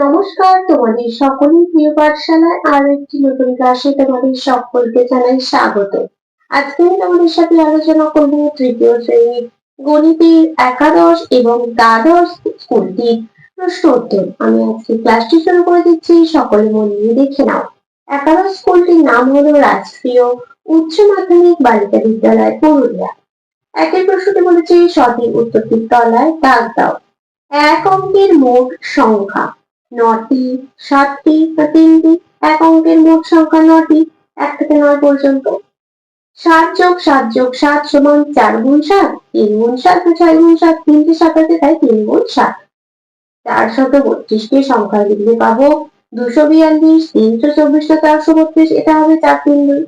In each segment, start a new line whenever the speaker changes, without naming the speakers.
নমস্কার, তোমাদের সকলের প্রিয় পাঠশালায় আরো একটি নতুন ক্লাসে তোমাদের সকলকে জানাই স্বাগত। আজকে আমি তোমাদের সাথে আলোচনা করব তৃতীয় শ্রেণীর গণিতের একাদশ এবং দ্বাদশ স্কুলটির প্রশ্ন উত্তর। আমি আজকে ক্লাসটি শুরু করে দিচ্ছি, সকলে মন দিয়ে দেখে নাও। একাদশ স্কুলটির নাম হলো রাষ্ট্রীয় উচ্চ মাধ্যমিক বালিকা বিদ্যালয় পুরুলিয়া। একের প্রশ্নটি বলেছে সঠিক উত্তরটির তলায় দাগ দাও। এক অঙ্কের মোট সংখ্যা নটি, সাতটি বা তিনটি। এক অঙ্কের মোট সংখ্যা নটি, 1 থেকে 9 পর্যন্ত। 7 যোগ 7 যোগ 7 সমান 4 গুণ 7, 3 গুণ 7 বা 6 গুণ 7, 3টে 7 আছে তাই 3 গুণ 7। 432কে সংখ্যা লিখলে পাবো 242, 324 টা 432, এটা হবে 4 3 2।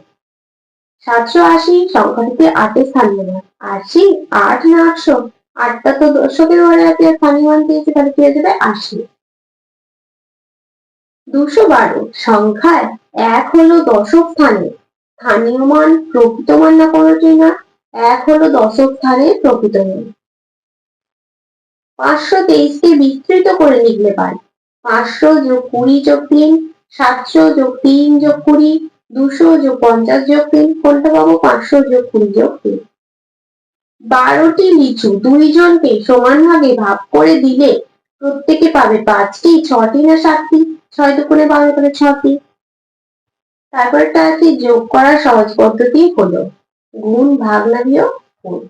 780 সংখ্যাটিতে 8 স্থান নেব। 80, 8 না 800? 8টা তো দশকের ঘরে আছে, স্থানীয় মান পেয়েছে, তাহলে কি হয়ে যাবে 80। 212 সংখ্যায় 1 হলো দশক স্থানে, স্থানীয় মান প্রকৃত মান না কোনটি না, 1 হলো দশক স্থানে প্রকৃত মান। 523কে বিস্তৃত করে লিখলে পাই 500 যোগ 20 যোগ 3, 700 যোগ 3 যোগ 20, 200 যোগ 50 যোগ 3, কোনটা পাবো 500 যোগ 20 যোগ 3। 12টি লিচু 2 জনকে সমান ভাগে ভাগ করে দিলে প্রত্যেকে পাবে 5টি, 6টি না 7টি? 6 দুগুণে 12 করে 6টি। তারপরটা আছে যোগ করার সহজ পদ্ধতি হলো গুণ, ভাগ না বিয়োগ, গুণ।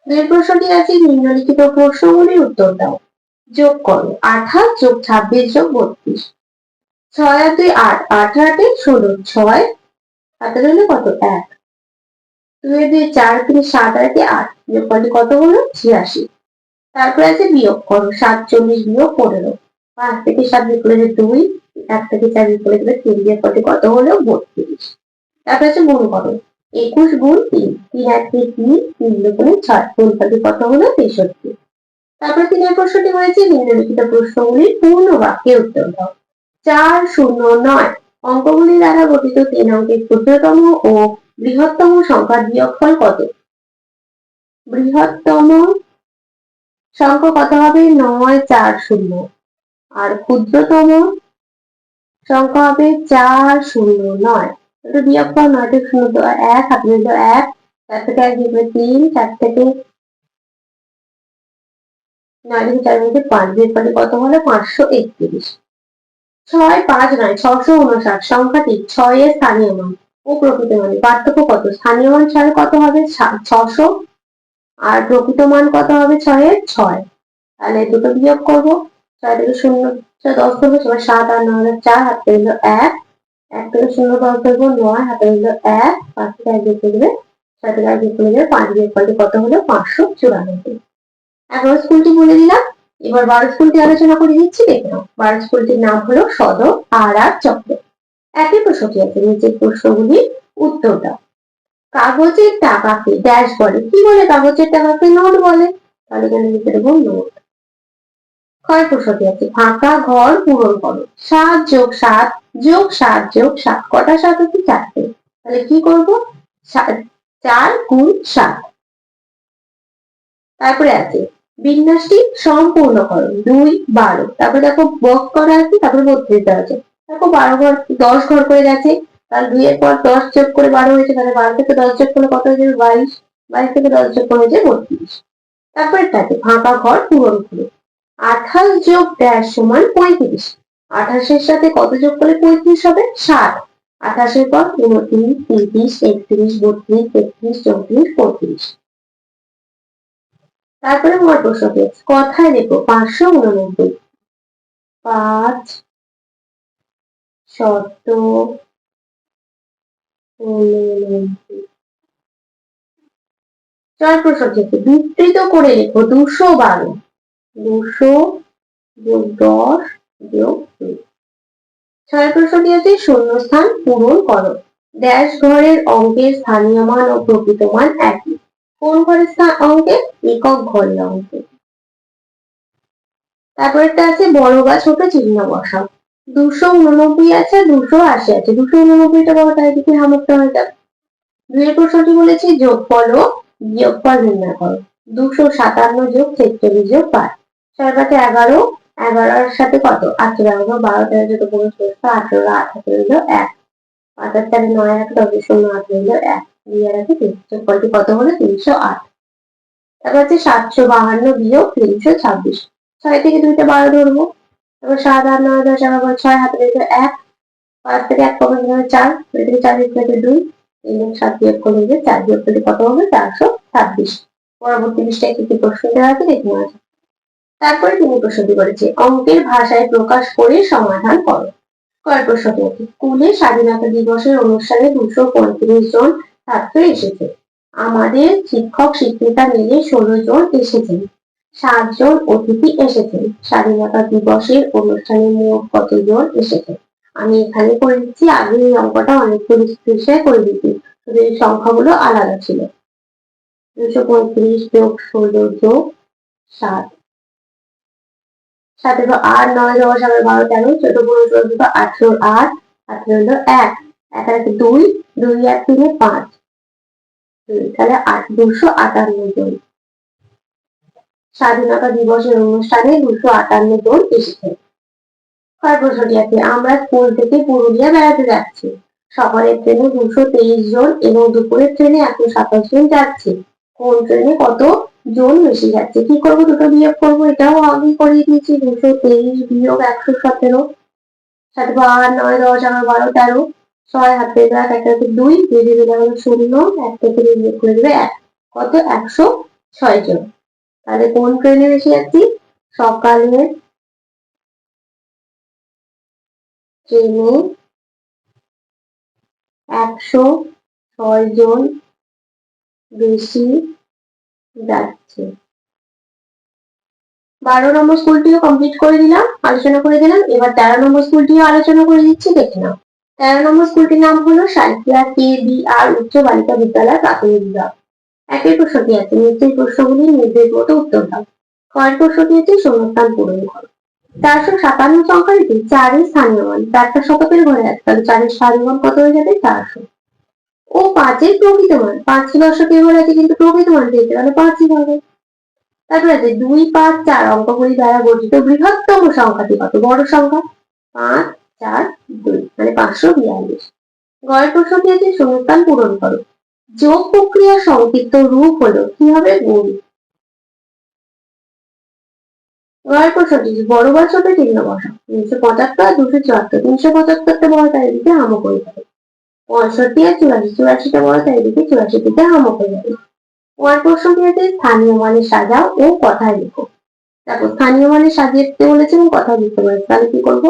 দুই প্রশ্নটি আছে নিম্নলিখিত প্রশ্নগুলির উত্তর দাও। যোগ করো 28 যোগ 26 যোগ 32। 6 আর 2 8, 8 আর 8 16, 6 হাতে রইল কত 1। 2 আর 2 4, 3 7 আর 8, যোগ করলে কত হলো 86। তারপরে আছে বিয়োগ করো 47 বিয়োগ 15। 5 থেকে 7 বিয়োগ করলে 2, 1 থেকে 4 বিয়োগ করলে 3, বিয়োগ করলে কত হলো 32। তারপরে আছে গুণ করো 21 গুণ 3, 3 আর 3 3, 3 দুগুণে 6, গুণ করলে কত হলো 63। তারপরে 3 প্রশ্নটি হয়েছে নিম্নলিখিত প্রশ্নগুলির পূর্ণ বাক্যে উত্তর দাও। 409 অঙ্কগুলি দ্বারা গঠিত 3 অঙ্কের ক্ষুদ্রতম ও বৃহত্তম সংখ্যার বিয়োগফল কত? বৃহত্তম সংখ্যা কত হবে 940, আর ক্ষুদ্রতম সংখ্যা হবে 409। এটা বিয়োগফল 9 থেকে 0 1, হাতে রইল 1, 4 থেকে 1 বিয়োগ 3, 4 থেকে 9 থেকে 4 বিয়োগ 5, বিয়োগ করলে কত হলো 531। 6 5 নয় 659 সংখ্যাটি 6 এর স্থানীয় মান ও প্রকৃত মানে পার্থক্য কত? স্থানীয় মান 6 কত হবে 600, আর প্রকৃত মান কত হবে 6 এর 6। তাহলে দুটো বিয়োগ করব, 6 থেকে 0 10 ধরবো, 7 আর 9 4, হাতে রইল 1, 1 থেকে 0 10 ধরবো 9, হাতে রইল 1, 5 থেকে 1 বিয়োগ করলে 6 থেকে 1 বিয়োগ করলে 5, বিয়োগ করলে কত হলো 594। এখন স্কুলটি বলে দিলাম, এবার 12 স্কুলটি আলোচনা করে দিচ্ছি, দেখে নাও। 12 স্কুলটির নাম হলো সদর আর চক্র। একই প্রশ্নটি আছে, নিচের প্রশ্নগুলির উত্তর দাও। কাগজের টাকাকে ড্যাশ বলে, কি বলে কাগজের টাকাকে? নোট বলে, তাহলে এখানে লিখে দেবো নোট। ক্ষয় প্রশ্নটি আছে, ফাঁকা ঘর পূরণ করো 7 যোগ 7 যোগ 7 যোগ 7, কটা 7 আছে 4টে, তাহলে কি করব 4 গুণ 7। তারপরে আছে বিন্যাসটি সম্পূর্ণ করো 2 12, তারপরে দেখো বক করা আছে, তারপরে 32 দেওয়া আছে। দেখো 12 ঘর 10 ঘর করে গেছে, তাহলে 2 এর পর 10 যোগ করে 12 হয়েছে, তাহলে 12 থেকে 10 যোগ করলে কত হয়ে যাবে 22, 22 থেকে 10 যোগ করে হয়ে যাবে 32। তারপরে আছে ফাঁকা ঘর পূরণ করো 28 যোগ ড্যাশ সমান 35। 28 এর সাথে কত যোগ করলে 35 হবে 7। 28 এর পর 29 30 31 32 33 34 35। তারপরে আমার প্রশ্নটি কথায় দেখো 589, 5 শত 89। 4 প্রশ্নটি বিস্তৃত করে লেখো 212, 200 যোগ 10 যোগ 2। 6 প্রশ্নটি আছে শূন্যস্থান পূরণ করো ড্যাশ ঘরের অঙ্কের স্থানীয় মান ও প্রকৃত মান একই। কোন ঘরের অঙ্কে? একক ঘরের অঙ্কে। তারপরেরটা আছে বড় বা ছোট চিহ্ন বসাও। 289 আছে, 280 আছে, 289টা বড়, তাই দিকে হামরটা হয়ে যাবে। 2 প্রশ্নটি বলেছে যোগফল ও বিয়োগফল নির্ণয় করো 257 যোগ 46 যোগ 5। 6 5 11, 11 সাথে কত 8 11 12 13 14 15 16 18 8 হলো 1 5 আর 4 9 1 10 0 8 হলো 1 2 আর 1 3 যোগফলটি কত হলো 308। তারপর হচ্ছে 752 বিয়োগ 326। 6 থেকে 2টা 12 ধরবো। তারপর 7 8 9 10 11 6 হাতে রেখে 1 5 থেকে 1 কমে গেলে 4 2 থেকে 4 বিয়োগ 2 এবং 7 বিয়োগ করলে 4 বিয়োগ করলে কত হবে 426। পরবর্তী পৃষ্ঠায় কি প্রশ্ন দেওয়া আছে দেখে নেওয়া যাক। তারপরে তিনি প্রশ্নটি করেছে অঙ্কের ভাষায় প্রকাশ করে সমাধান করো। কয় প্রশ্নটি আছে স্কুলে স্বাধীনতা দিবসের অনুষ্ঠানে 235 জন ছাত্র এসেছে। আমাদের শিক্ষক শিক্ষিকা মিলে 16 জন এসেছেন। 7 জন অতিথি এসেছেন। স্বাধীনতা দিবসের অনুষ্ঠানে মোট কতজন এসেছে। আমি এখানে করে দিচ্ছি, আগে এই অঙ্কটা অনেকগুলো পৃষ্ঠায় করে দিচ্ছি, তবে এই সংখ্যাগুলো আলাদা ছিল। 235 যোগ 16 যোগ 7 7 8 9 10 11 12 13 14 15 16 18 8 18 হলো 1 1 আর 2 2 আর 3 5 তাহলে 258 জন। স্বাধীনতা দিবসের অনুষ্ঠানে 258 জন এসেছেন। কয় প্রশ্নটি আছে আমরা স্কুল থেকে পুরুলিয়া বেড়াতে যাচ্ছি। সকালের ট্রেনে 223 জন এবং দুপুরের ট্রেনে 127 জন যাচ্ছে। কোন ট্রেনে কত জন বেশি যাচ্ছে। কি করবো দুটো বিয়োগ করবো, এটাও আমি করিয়ে দিয়েছি। 223 বিয়োগ 117 7 8 9 10 11 12 13 6 হাতে 1 1 2 2 দিলে হলো 0 1 থেকে বিয়োগ করে দেবে 1 কত 106 জন। তাহলে কোন ট্রেনে বেশি যাচ্ছি সকালের ট্রেনে 106 জন বেশি যাচ্ছে। 12 নম্বর স্কুলটিও কমপ্লিট করে দিলাম, আলোচনা করে দিলাম। এবার 13 নম্বর স্কুলটিও আলোচনা করে দিচ্ছি, দেখে নাও। 13 নম্বর স্কুলটির নাম হলো সাঁইথিয়া KBR উচ্চ বালিকা বিদ্যালয় প্রাথমিক বিভাগ। একই প্রশ্নটি আছে নিচের প্রশ্নগুলি নির্দেশ মতো উত্তর দাও। কয়েক প্রশ্নটি আছে শূন্যস্থান পূরণ করো। 457 সংখ্যাটি 4 স্থানীয় মান, 4টা শতকের ঘরে আছে, তাহলে 4 স্থানীয় মান কত হয়ে যাবে 400। ও 5 প্রকৃত মান, 5 দশকের ঘরে আছে কিন্তু প্রকৃত মান পেয়েছে, তাহলে 5ই হবে। তারপরে আছে 2 5 4 অঙ্কগুলি দ্বারা গঠিত বৃহত্তম সংখ্যাটি কত, বড় সংখ্যা 5 4 2 মানে 542। গড় প্রশ্নটি আছে শূন্যস্থান পূরণ করো। যোগ প্রক্রিয়ার সংক্ষিপ্ত রূপ হলো কি হবে গুণ। গড় প্রশ্নটি বড় বা ছোট চিহ্ন বসা। 375 আর 274, 375টা বড় তাই দিকে হামক হয়ে যাবে। 65 আর 84, 84টা বড় তাই দিকে 84 দিকে হামক হয়ে যাবে। গড় প্রশ্নটি আছে স্থানীয় মানে সাজাও ও কথায় লিখো। দেখো স্থানীয় মানে সাজিয়ে দিতে বলেছে এবং কথা লিখতে বলেছে, তাহলে কি করবো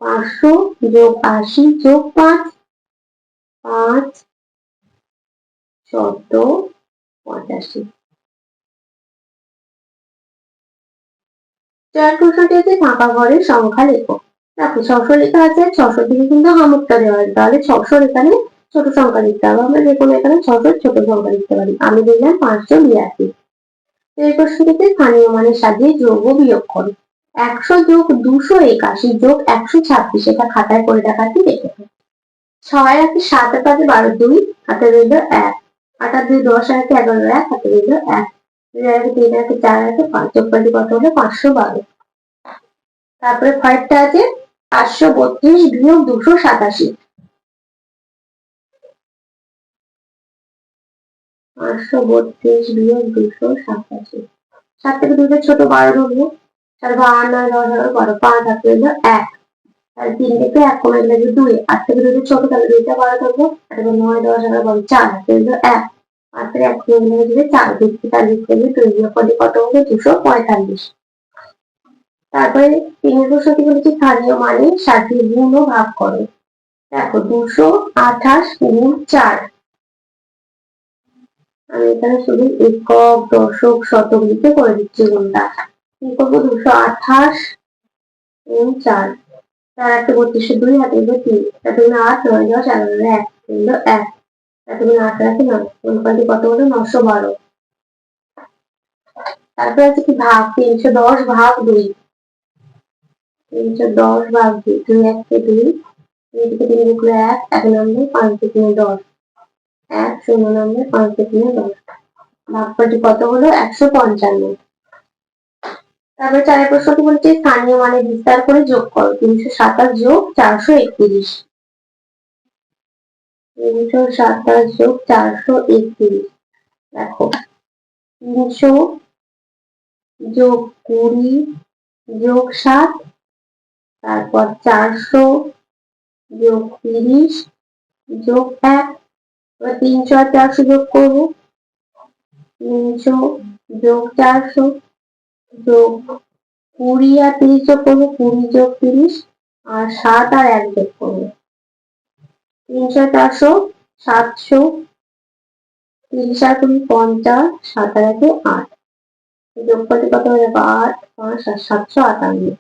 500 যোগ 80 যোগ 5 5 85। চার প্রশ্নটি আছে ফাঁকা ঘরের সংখ্যা লেখো। দেখো 600 লেখা আছে, 600 থেকে কিন্তু হামকটা দেওয়া আছে, তাহলে 600 এখানে ছোট সংখ্যা লিখতে হবে। আমরা যে কোনো এখানে 600 ছোট সংখ্যা লিখতে পারি। আমি দিলাম 582। এই প্রশ্নটিতে স্থানীয় মানে সাজিয়ে যোগ ও বিয়োগ করো। 100 যোগ 281 যোগ 126, এটা খাতায় করে দেখাচ্ছি দেখে। 6 আছে 7 5 12 2 হাতে রইল 1 8 আর 2 10 আছে 11 1 হাতে রইল 1 2 আছে 3 আছে 4 আছে 5 যোগফলটি কত হলো 512। তারপরে ফাইভটা আছে 532 বিয়োগ 287। 532 বিয়োগ 287, 7 থেকে 2 ছোট 12 ধরবো। তারপর 8 9 10 11 12 5 হাতে রইল 1 আর 3 থেকে 1 কমে গেলে 2 8 থেকে 2 ছোট, তাহলে 2টা 12 ধরবো। তারপর 9 10 11 12 4 হাতে রইল 1 5 থেকে 1 কমে গেলে 4 2 থেকে 4 বিয়োগ করলে 2 বিয়োগফলটি কত হলো 245। তারপরে 3 প্রশ্নটি বলেছে স্থানীয় মানে সাজিয়ে গুণ ও ভাগ করো। দেখো 228 গুণ 4, আমি এখানে শুধু একক দশক শতক লিখে করে দিচ্ছি গুণটা। কি করবো 228 গুণ 4 4 একটা 32 2 হাতে 3 তাতে 8 9 10 11 1 হলো 1 তাতে 8 রাখি 9 গুণফলটি কত হলো 912। তারপর আছে কি ভাগ 310 ভাগ 2, 310 ভাগ 2 2 1 কে 2 2 থেকে 3 বিয়োগ 1 1 নামবে 5 থেকে 10 1 0 নামবে 5 থেকে 10 ভাগফলটি কত হলো 155। তারপরে 4 প্রশ্নটি বলছে স্থানীয় মানে বিস্তার করে যোগ করো। 327 যোগ 431। 327 যোগ 431। দেখো 300 যোগ 20 যোগ 7, তারপর 400 যোগ 30 যোগ 1। 300 আর 400 যোগ করবো। 300 যোগ 400 যোগ 20 আর 30 যোগ করবো। 20 যোগ 30 আর 7 আর 1 যোগ করবো। 300 400 700, 30 আর 20 50, 7 আর 1 8। যোগ করতে কত হয়ে যাবে? 8 5 আর 758।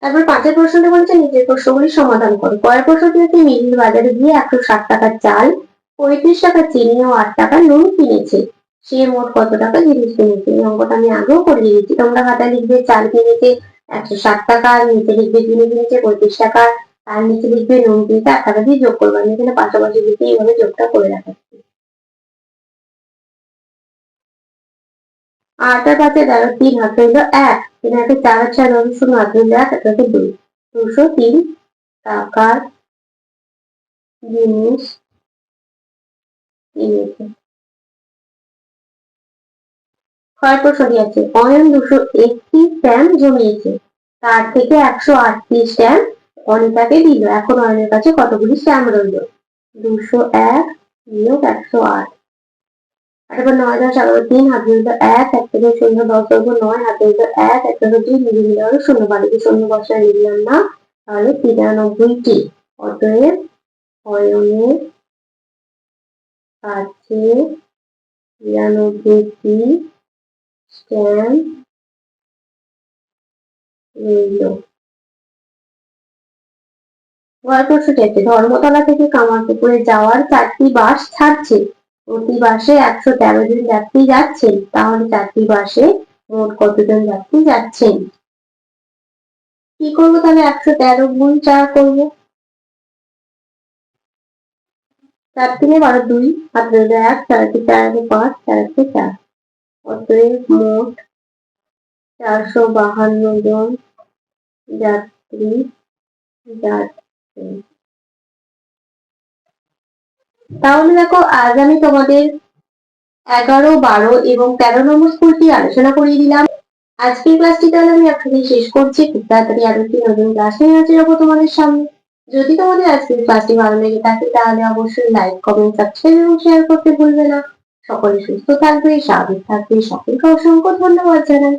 তারপর 5 প্রশ্নটা বলছে নিজের প্রশ্নগুলি সমাধান করো। পরের প্রশ্নটি হচ্ছে মিলির বাজারে গিয়ে 160 টাকার চাল, 35 টাকার চিনি ও 8 টাকার নুন কিনেছে। সে মোট কত টাকা জিনিস কিনেছে? এই অঙ্কটা আমি আগেও করে দিয়েছি। তোমরা খাতায় লিখবে চাল কিনেছে 160 টাকা, নিচে লিখবে চিনি কিনেছে 35 টাকা, তার নিচে লিখবে নুন কিনেছে 8 টাকা দিয়ে যোগ করবে। আমি এখানে পাশাপাশি লিখে এইভাবে যোগটা করে রাখাচ্ছি। 8 আর 5 এ 3 হাত রইল 1, 3 হাতে 4 আর 6 রইল 0, হাত রইল 1, হাত রইল 2। 203 টাকার জিনিস কিনেছে। ছয় প্রশ্নটি আছে অয়ন 201টি স্ট্যাম্প জমিয়েছে, তার থেকে 138 স্ট্যাম্প অনিতাকে দিল। এখন অয়নের কাছে কতগুলি স্ট্যাম্প রইল? 201 বিয়োগ 108। এবার 9 10 11 3, হাত রইল 1, 1 থেকে 0 10 রইল 9, হাত রইল 1, 1 থেকে 2 মিলে মিলে হলো 0, বাড়িতে 0 বসায় লিখলাম না, তাহলে 93টি। অতএব অয়নের কাছে 93টি স্ট্যাম্প রইল। প্রশ্নটি আছে ধর্মতলা থেকে কামারপুকুরে যাওয়ার 4টি বাস ছাড়ছে, প্রতি বাসে 113 জন যাত্রী যাচ্ছেন, তাহলে 4টি বাসে মোট কতজন যাত্রী যাচ্ছেন? কি করবো তাহলে? 113 গুণ 4 করবো। 4 3 12 2, হাত রইল 1, 4 4 5, 4 4। অতএব মোট 452 জন যাত্রী যাচ্ছেন। তাহলে দেখো আজ আমি তোমাদের 11, 12 এবং 13 নম্বর স্কুলটি আলোচনা করিয়ে দিলাম। আজকের ক্লাসটি তাহলে আমি এখানেই শেষ করছি। খুব তাড়াতাড়ি আরো একটি নতুন ক্লাস নিয়ে হাজির হবো তোমাদের সামনে। যদি তোমাদের আজকের ক্লাসটি ভালো লেগে থাকে তাহলে অবশ্যই লাইক, কমেন্ট, সাবস্ক্রাইব এবং শেয়ার করতে ভুলবে না। সকলে সুস্থ থাকবে, স্বাভাবিক থাকবে। সকলকে অসংখ্য ধন্যবাদ জানাই।